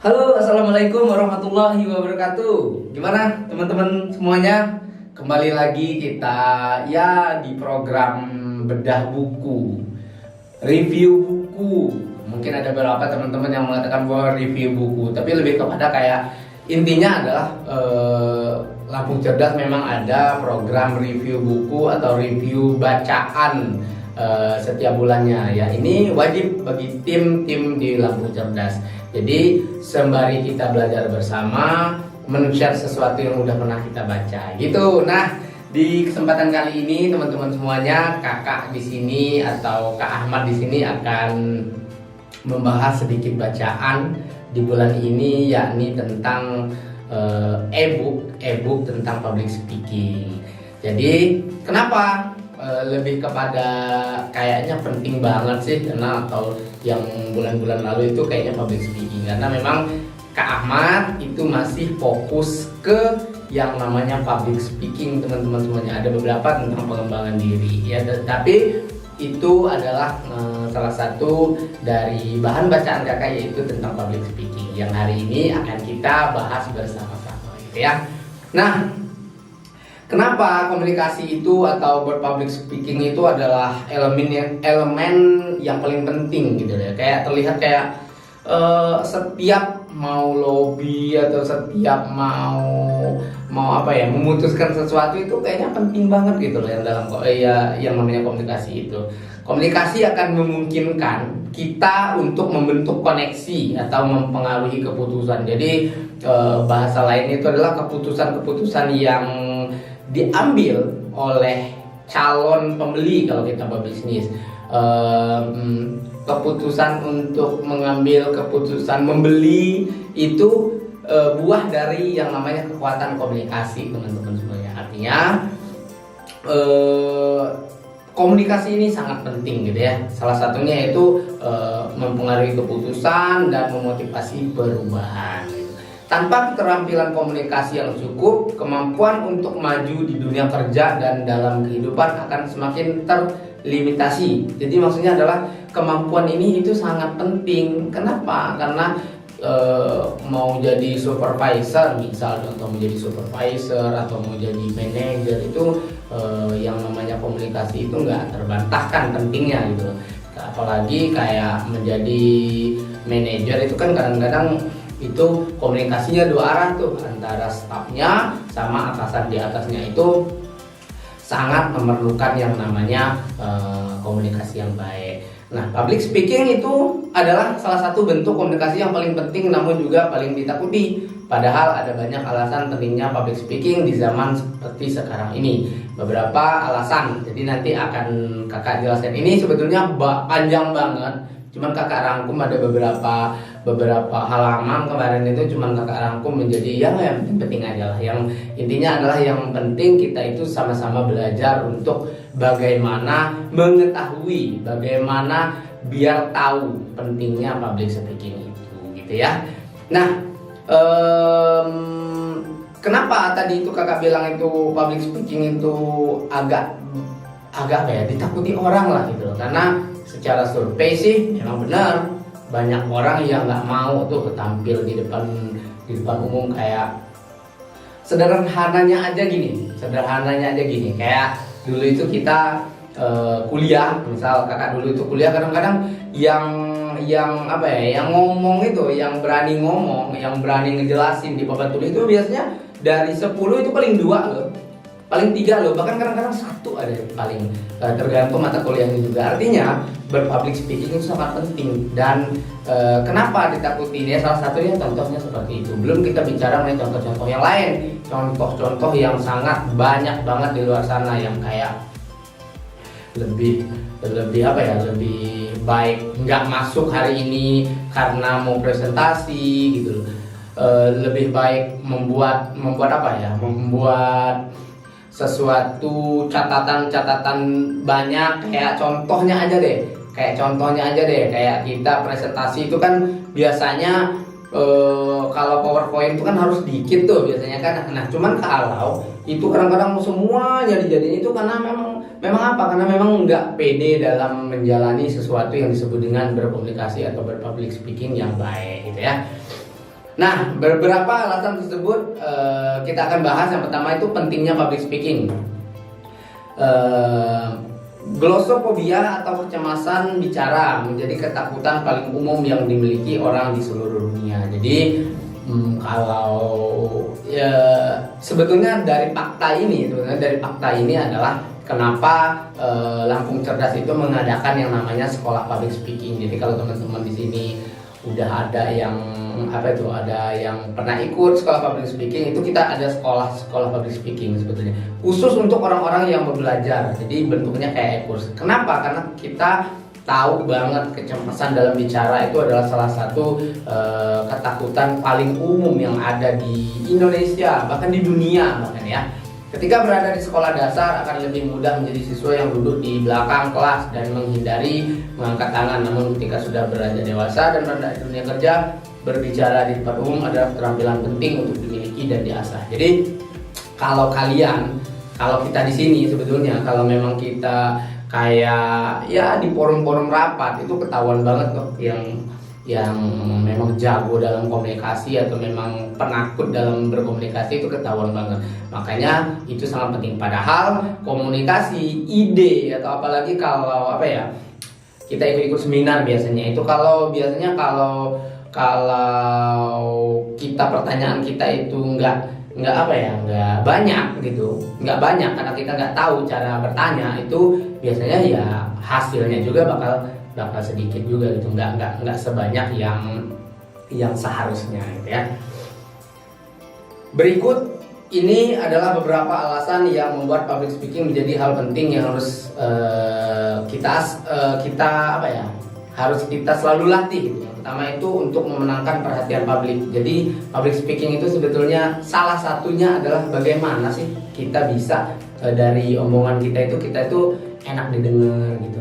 Halo, assalamualaikum warahmatullahi wabarakatuh. Gimana teman-teman semuanya? Kembali lagi kita di program bedah buku, review buku. Mungkin ada beberapa teman-teman yang mengatakan bahwa review buku, tapi lebih kepada kayak intinya adalah Lampung Cerdas memang ada program review buku atau review bacaan setiap bulannya ya. Ini wajib bagi tim-tim di Lampung Cerdas. Jadi sembari kita belajar bersama, men-share sesuatu yang udah pernah kita baca gitu. Nah, di kesempatan kali ini teman-teman semuanya, kakak di sini atau Kak Ahmad di sini akan membahas sedikit bacaan di bulan ini, yakni tentang e-book tentang public speaking. Jadi kenapa lebih kepada kayaknya penting banget sih, karena atau yang bulan-bulan lalu itu kayaknya public speaking, karena memang Kak Ahmad itu masih fokus ke yang namanya public speaking teman-teman semuanya. Ada beberapa tentang pengembangan diri ya, tapi itu adalah salah satu dari bahan bacaan kakak, yaitu tentang public speaking yang hari ini akan kita bahas bersama-sama gitu ya. Nah, kenapa komunikasi itu atau berpublic speaking itu adalah elemen yang paling penting gitu ya. Kayak terlihat kayak setiap mau lobby atau setiap mau apa ya, memutuskan sesuatu itu kayaknya penting banget gitu loh yang dalam yang namanya komunikasi itu. Komunikasi akan memungkinkan kita untuk membentuk koneksi atau mempengaruhi keputusan. Jadi bahasa lain itu adalah keputusan-keputusan yang diambil oleh calon pembeli kalau kita berbisnis. Keputusan untuk mengambil keputusan membeli itu buah dari yang namanya kekuatan komunikasi teman-teman semuanya. Artinya komunikasi ini sangat penting gitu ya. Salah satunya itu mempengaruhi keputusan dan memotivasi perubahan gitu. Tanpa keterampilan komunikasi yang cukup, kemampuan untuk maju di dunia kerja dan dalam kehidupan akan semakin terlimitasi. Jadi maksudnya adalah kemampuan ini itu sangat penting. Kenapa? Karena mau jadi supervisor, misal contoh menjadi supervisor atau mau jadi manajer itu yang namanya komunikasi itu nggak terbantahkan pentingnya gitu. Apalagi kayak menjadi manajer itu kan kadang-kadang itu komunikasinya dua arah tuh, antara stafnya sama atasan di atasnya. Itu sangat memerlukan yang namanya komunikasi yang baik. Nah, public speaking itu adalah salah satu bentuk komunikasi yang paling penting namun juga paling ditakuti. Padahal ada banyak alasan pentingnya public speaking di zaman seperti sekarang ini. Beberapa alasan, jadi nanti akan kakak jelaskan. Ini sebetulnya panjang banget, cuman kakak rangkum ada beberapa halaman kemarin itu, cuman kakak rangkum menjadi yang penting aja lah. Yang intinya adalah yang penting kita itu sama-sama belajar untuk bagaimana mengetahui, bagaimana biar tahu pentingnya public speaking itu gitu ya. Nah, kenapa tadi itu kakak bilang itu public speaking itu agak apa ya, ditakuti orang lah gitu loh. Karena secara survei sih memang benar banyak orang yang nggak mau tuh tampil di depan umum. Kayak sederhananya aja gini, kayak dulu itu kita kuliah, misal kakak dulu itu kuliah, kadang-kadang yang apa ya, yang ngomong itu, yang berani ngomong, yang berani ngejelasin di papan tulis itu biasanya dari 10 itu paling 2 loh, paling 3 loh, bahkan kadang-kadang 1 ada paling, tergantung mata kuliahnya juga. Artinya berpublic speaking itu sangat penting. Dan kenapa ditakuti? Ya salah satunya contohnya seperti itu. Belum kita bicara mengenai contoh-contoh yang lain, contoh-contoh yang sangat banyak banget di luar sana yang kayak lebih apa ya, lebih baik nggak masuk hari ini karena mau presentasi gitu loh. Lebih baik membuat apa ya, membuat sesuatu catatan banyak. Kayak contohnya aja deh, kayak kita presentasi itu kan biasanya kalau PowerPoint itu kan harus dikit tuh biasanya kan. Nah, cuman kalau itu kadang-kadang semuanya dijadiin itu karena memang apa? Karena memang nggak pede dalam menjalani sesuatu yang disebut dengan berkomunikasi atau berpublic speaking yang baik gitu ya. Nah, beberapa alasan tersebut kita akan bahas. Yang pertama itu pentingnya public speaking. Glossophobia atau kecemasan bicara menjadi ketakutan paling umum yang dimiliki orang di seluruh dunia. Jadi kalau ya, sebetulnya dari fakta ini adalah kenapa Lampung Cerdas itu mengadakan yang namanya sekolah public speaking. Jadi kalau teman-teman di sini udah ada yang ada yang pernah ikut sekolah public speaking, itu kita ada sekolah public speaking sebetulnya khusus untuk orang-orang yang mau belajar. Jadi bentuknya kayak kurs. Kenapa? Karena kita tahu banget kecemasan dalam bicara itu adalah salah satu ketakutan paling umum yang ada di Indonesia, bahkan di dunia bahkan ya. Ketika berada di sekolah dasar akan lebih mudah menjadi siswa yang duduk di belakang kelas dan menghindari mengangkat tangan. Namun ketika sudah beranjak dewasa dan berada di dunia kerja, berbicara di depan umum adalah keterampilan penting untuk dimiliki dan diasah. Jadi kalau kita di sini sebetulnya kalau memang kita kayak ya di forum-forum rapat itu ketahuan banget kok yang memang jago dalam komunikasi atau memang penakut dalam berkomunikasi itu ketahuan banget. Makanya itu sangat penting. Padahal komunikasi, ide atau apalagi kalau kita ikut seminar biasanya itu kalau kita pertanyaan kita itu nggak banyak gitu, nggak banyak karena kita nggak tahu cara bertanya, itu biasanya ya hasilnya juga bakal sedikit juga gitu, nggak sebanyak yang seharusnya gitu ya. Berikut ini adalah beberapa alasan yang membuat public speaking menjadi hal penting yang harus harus kita selalu latih gitu. Yang pertama itu untuk memenangkan perhatian publik. Jadi public speaking itu sebetulnya salah satunya adalah bagaimana sih kita bisa dari omongan kita itu enak didengar gitu.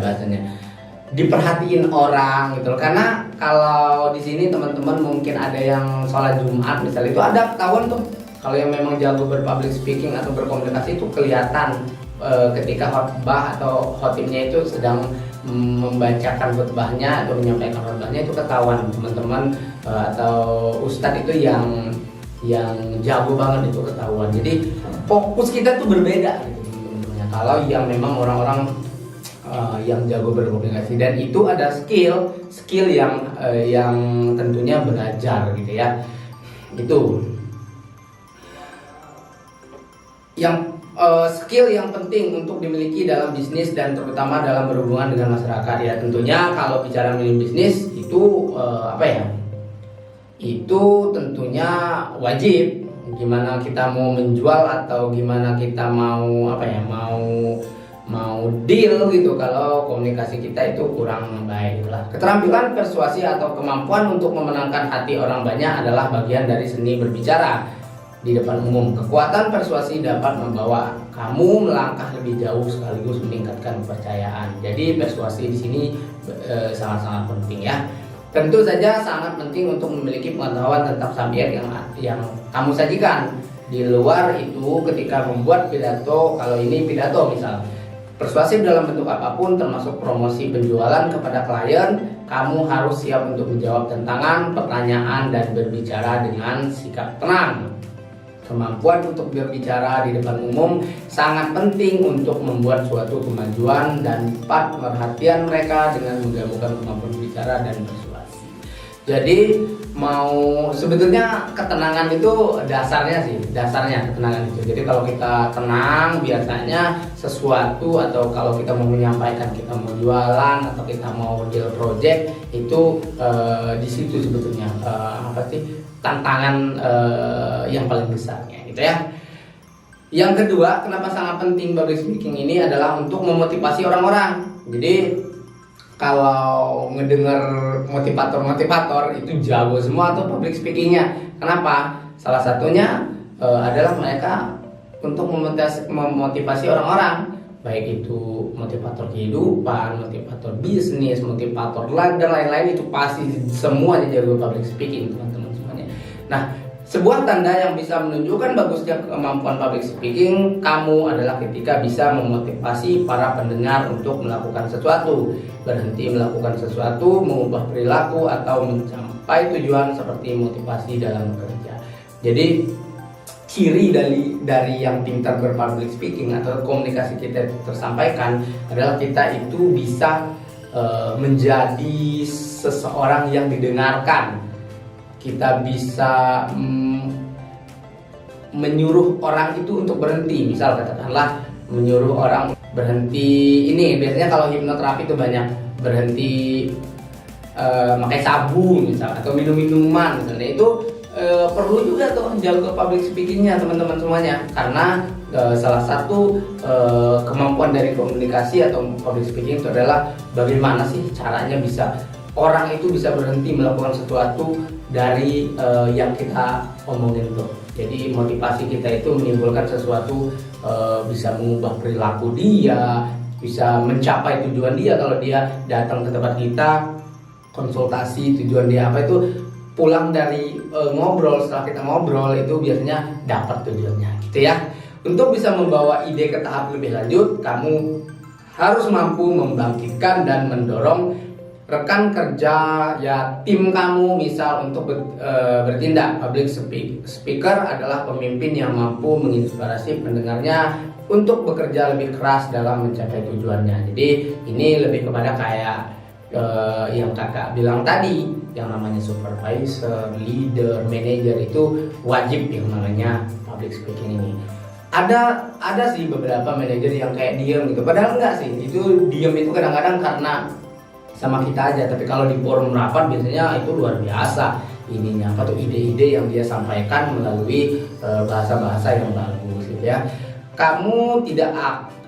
Bahasanya diperhatiin orang gitu. Karena kalau di sini teman-teman mungkin ada yang sholat Jumat misalnya, itu ada ketahuan tuh kalau yang memang jago berpublic speaking atau berkomunikasi itu kelihatan ketika khotbah atau khotibnya itu sedang membacakan khotbahnya atau menyampaikan khotbahnya, itu ketahuan teman-teman atau ustadz itu yang jago banget itu ketahuan. Jadi fokus kita tuh berbeda gitu teman-teman. Kalau yang memang orang-orang yang jago berkomunikasi, dan itu ada skill yang tentunya belajar gitu ya. Itu yang skill yang penting untuk dimiliki dalam bisnis dan terutama dalam berhubungan dengan masyarakat ya. Tentunya kalau bicara mengenai bisnis itu itu tentunya wajib. Gimana kita mau menjual atau gimana kita mau deal gitu kalau komunikasi kita itu kurang baik lah. Keterampilan persuasi atau kemampuan untuk memenangkan hati orang banyak adalah bagian dari seni berbicara di depan umum. Kekuatan persuasi dapat membawa kamu melangkah lebih jauh sekaligus meningkatkan kepercayaan. Jadi persuasi di sini sangat-sangat penting ya. Tentu saja sangat penting untuk memiliki pengetahuan tentang subjek yang kamu sajikan. Di luar itu ketika membuat pidato, kalau ini pidato misal, persuasif dalam bentuk apapun termasuk promosi penjualan kepada klien, kamu harus siap untuk menjawab tantangan, pertanyaan dan berbicara dengan sikap tenang. Kemampuan untuk berbicara di depan umum sangat penting untuk membuat suatu kemajuan dan dapat perhatian mereka dengan menggabungkan kemampuan bicara dan persuasi. Jadi sebetulnya ketenangan itu dasarnya ketenangan itu. Jadi kalau kita tenang, biasanya sesuatu atau kalau kita mau menyampaikan, kita mau jualan atau kita mau deal project itu di situ sebetulnya tantangan yang paling besarnya gitu ya. Yang kedua, kenapa sangat penting public speaking ini adalah untuk memotivasi orang-orang. Jadi kalau ngedenger motivator itu jago semua tuh public speakingnya. Kenapa? Salah satunya adalah mereka untuk memotivasi orang-orang, baik itu motivator kehidupan, motivator bisnis, motivator dan lain-lain, itu pasti semuanya jago public speaking teman-teman semuanya. Nah, Sebuah tanda yang bisa menunjukkan bagusnya kemampuan public speaking kamu adalah ketika bisa memotivasi para pendengar untuk melakukan sesuatu, berhenti melakukan sesuatu, mengubah perilaku, atau mencapai tujuan seperti motivasi dalam bekerja. Jadi ciri dari yang pintar berpublic speaking atau komunikasi kita tersampaikan adalah kita itu bisa menjadi seseorang yang didengarkan. Kita bisa menyuruh orang itu untuk berhenti. Misal katakanlah menyuruh orang berhenti. Ini biasanya kalau hipnoterapi itu banyak berhenti pakai sabu misal, atau minum minuman misalnya. Itu perlu juga tuh jaga public speakingnya teman-teman semuanya, karena salah satu kemampuan dari komunikasi atau public speaking itu adalah bagaimana sih caranya bisa orang itu bisa berhenti melakukan sesuatu dari yang kita omongin tuh. Jadi motivasi kita itu menimbulkan sesuatu, bisa mengubah perilaku dia, bisa mencapai tujuan dia. Kalau dia datang ke tempat kita konsultasi, tujuan dia apa, itu pulang dari ngobrol, setelah kita ngobrol itu biasanya dapat tujuannya gitu ya. Untuk bisa membawa ide ke tahap lebih lanjut, kamu harus mampu membangkitkan dan mendorong rekan kerja ya tim kamu misal untuk bertindak. Public speaker adalah pemimpin yang mampu menginspirasi pendengarnya untuk bekerja lebih keras dalam mencapai tujuannya. Jadi ini lebih kepada kayak yang kakak bilang tadi, yang namanya supervisor, leader, manager itu wajib yang namanya public speaking ini. Ada sih beberapa manajer yang kayak diem gitu, padahal enggak sih, itu diem itu kadang-kadang karena sama kita aja, tapi kalau di forum rapat biasanya itu luar biasa ininya, apa tuh ide-ide yang dia sampaikan melalui bahasa-bahasa yang bagus gitu ya. Kamu tidak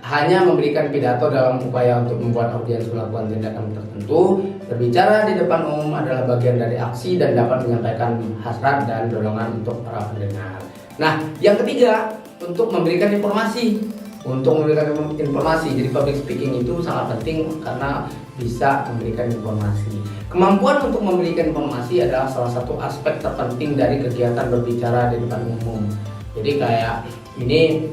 hanya memberikan pidato dalam upaya untuk membuat audiens melakukan tindakan tertentu. Berbicara di depan umum adalah bagian dari aksi dan dapat menyampaikan hasrat dan dorongan untuk para pendengar. Nah, yang ketiga, untuk memberikan informasi. Jadi public speaking itu sangat penting karena bisa memberikan informasi. Kemampuan untuk memberikan informasi adalah salah satu aspek terpenting dari kegiatan berbicara di depan umum. Jadi kayak ini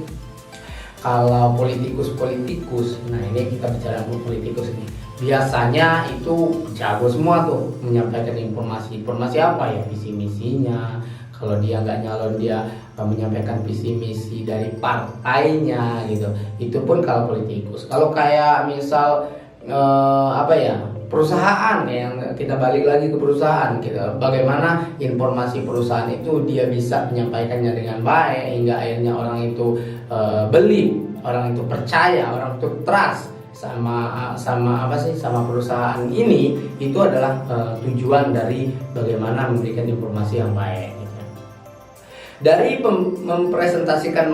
kalau politikus, nah ini kita bicara politikus ini, biasanya itu jago semua tuh menyampaikan informasi. Informasi apa ya? Visi misinya. Kalau dia nggak nyalon, dia menyampaikan visi misi dari partainya gitu. Itu pun kalau politikus. Kalau kayak misal perusahaan, yang kita balik lagi ke perusahaan gitu. Bagaimana informasi perusahaan itu dia bisa menyampaikannya dengan baik hingga akhirnya orang itu beli, orang itu percaya, orang itu trust sama perusahaan ini. Itu adalah tujuan dari bagaimana memberikan informasi yang baik. Dari mempresentasikan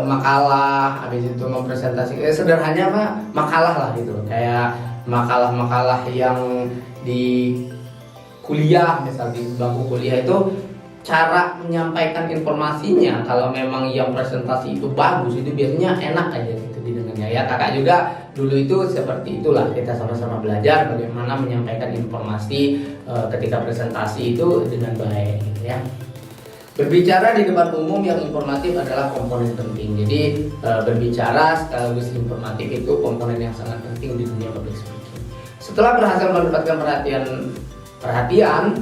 makalah, habis itu mempresentasikan sederhananya makalah lah gitu, kayak makalah-makalah yang di kuliah, misal di bangku kuliah itu cara menyampaikan informasinya. Kalau memang yang presentasi itu bagus, itu biasanya enak aja gitu didengarnya ya. Kakak juga dulu itu seperti itulah, kita sama-sama belajar bagaimana menyampaikan informasi ketika presentasi itu dengan baik gitu ya. Berbicara di depan umum yang informatif adalah komponen penting. Jadi berbicara sekaligus informatif itu komponen yang sangat penting di dunia public speaking. Setelah berhasil mendapatkan perhatian,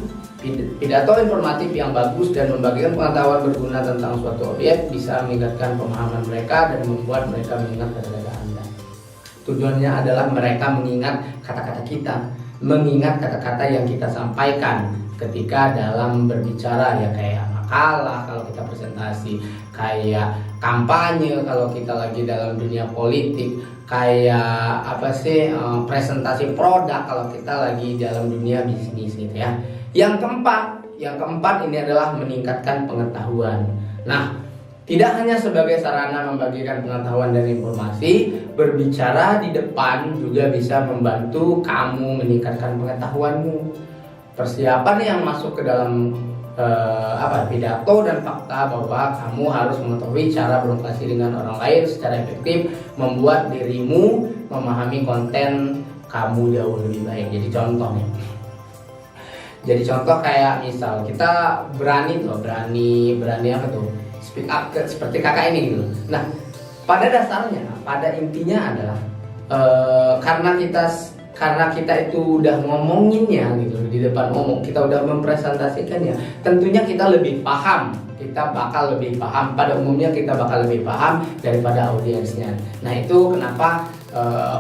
pidato informatif yang bagus dan membagikan pengetahuan berguna tentang suatu objek bisa meningkatkan pemahaman mereka dan membuat mereka mengingat kata-kata Anda. Tujuannya adalah mereka mengingat kata-kata kita, mengingat kata-kata yang kita sampaikan ketika dalam berbicara, ya kayak makalah kalau kita presentasi, kayak kampanye kalau kita lagi dalam dunia politik, kayak presentasi produk kalau kita lagi dalam dunia bisnis gitu ya. Yang keempat ini adalah meningkatkan pengetahuan. Nah, tidak hanya sebagai sarana membagikan pengetahuan dan informasi, berbicara di depan juga bisa membantu kamu meningkatkan pengetahuanmu. Persiapan yang masuk ke dalam pidato dan fakta bahwa kamu harus mengetahui cara berinteraksi dengan orang lain secara efektif, membuat dirimu memahami konten kamu jauh lebih baik. Jadi contohnya, Jadi contoh kayak misal kita berani apa tuh, speak up seperti kakak ini gitu. Nah, pada dasarnya, pada intinya adalah karena kita itu udah ngomonginnya gitu di depan umum, kita udah mempresentasikannya, tentunya kita lebih paham, kita bakal lebih paham, pada umumnya kita bakal lebih paham daripada audiensnya. Nah, itu kenapa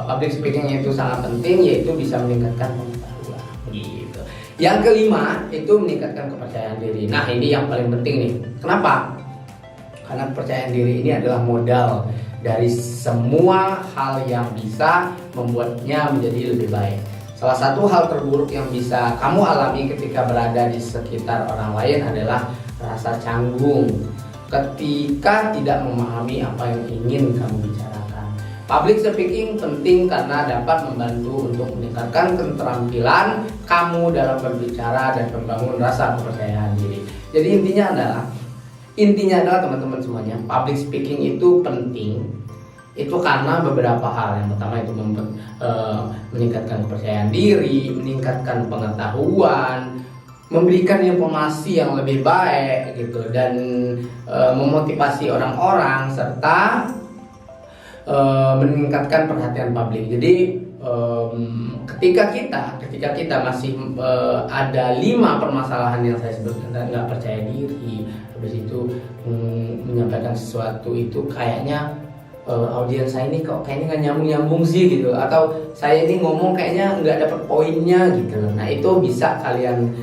public speaking itu sangat penting, yaitu bisa meningkatkan pengetahuan gitu. Yang kelima itu meningkatkan kepercayaan diri. Nah, ini yang paling penting nih. Kenapa? Karena kepercayaan diri ini adalah modal dari semua hal yang bisa membuatnya menjadi lebih baik. Salah satu hal terburuk yang bisa kamu alami ketika berada di sekitar orang lain adalah rasa canggung ketika tidak memahami apa yang ingin kamu bicarakan. Public speaking penting karena dapat membantu untuk meningkatkan keterampilan kamu dalam berbicara dan membangun rasa kepercayaan diri. Jadi intinya adalah teman-teman semuanya, public speaking itu penting. Itu karena beberapa hal. Yang pertama itu meningkatkan kepercayaan diri, meningkatkan pengetahuan, memberikan informasi yang lebih baik gitu, dan memotivasi orang-orang, serta meningkatkan perhatian publik. Jadi ketika kita masih ada 5 permasalahan yang saya sebutkan, nggak percaya diri, habis itu menyampaikan sesuatu itu kayaknya audiens saya ini kok kayaknya nggak nyambung sih gitu, atau saya ini ngomong kayaknya nggak dapet poinnya gitu. Nah, itu bisa kalian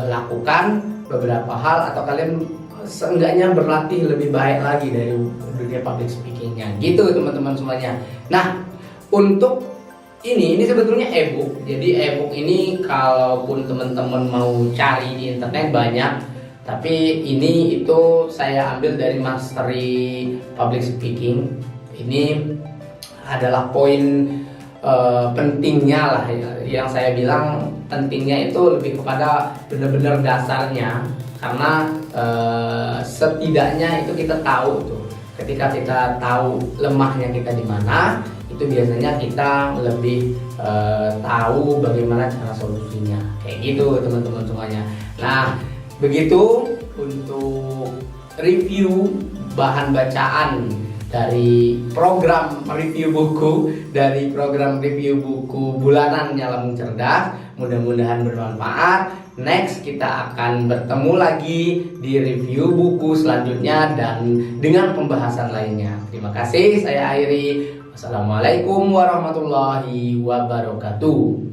lakukan beberapa hal, atau kalian seenggaknya berlatih lebih baik lagi dari dunia public speakingnya gitu teman-teman semuanya. Nah, untuk ini sebetulnya ebook. Jadi ebook ini kalaupun teman-teman mau cari di internet banyak, tapi ini itu saya ambil dari Mastery Public Speaking. Ini adalah poin pentingnya lah, yang saya bilang pentingnya itu lebih kepada benar-benar dasarnya, karena setidaknya itu kita tahu tuh, ketika kita tahu lemahnya kita di mana, itu biasanya kita lebih tahu bagaimana cara solusinya, kayak gitu teman-teman semuanya. Nah, begitu untuk review bahan bacaan dari program review buku bulanan Nyalamu Cerdas. Mudah-mudahan bermanfaat. Next kita akan bertemu lagi di review buku selanjutnya dan dengan pembahasan lainnya. Terima kasih, saya akhiri. Wassalamualaikum warahmatullahi wabarakatuh.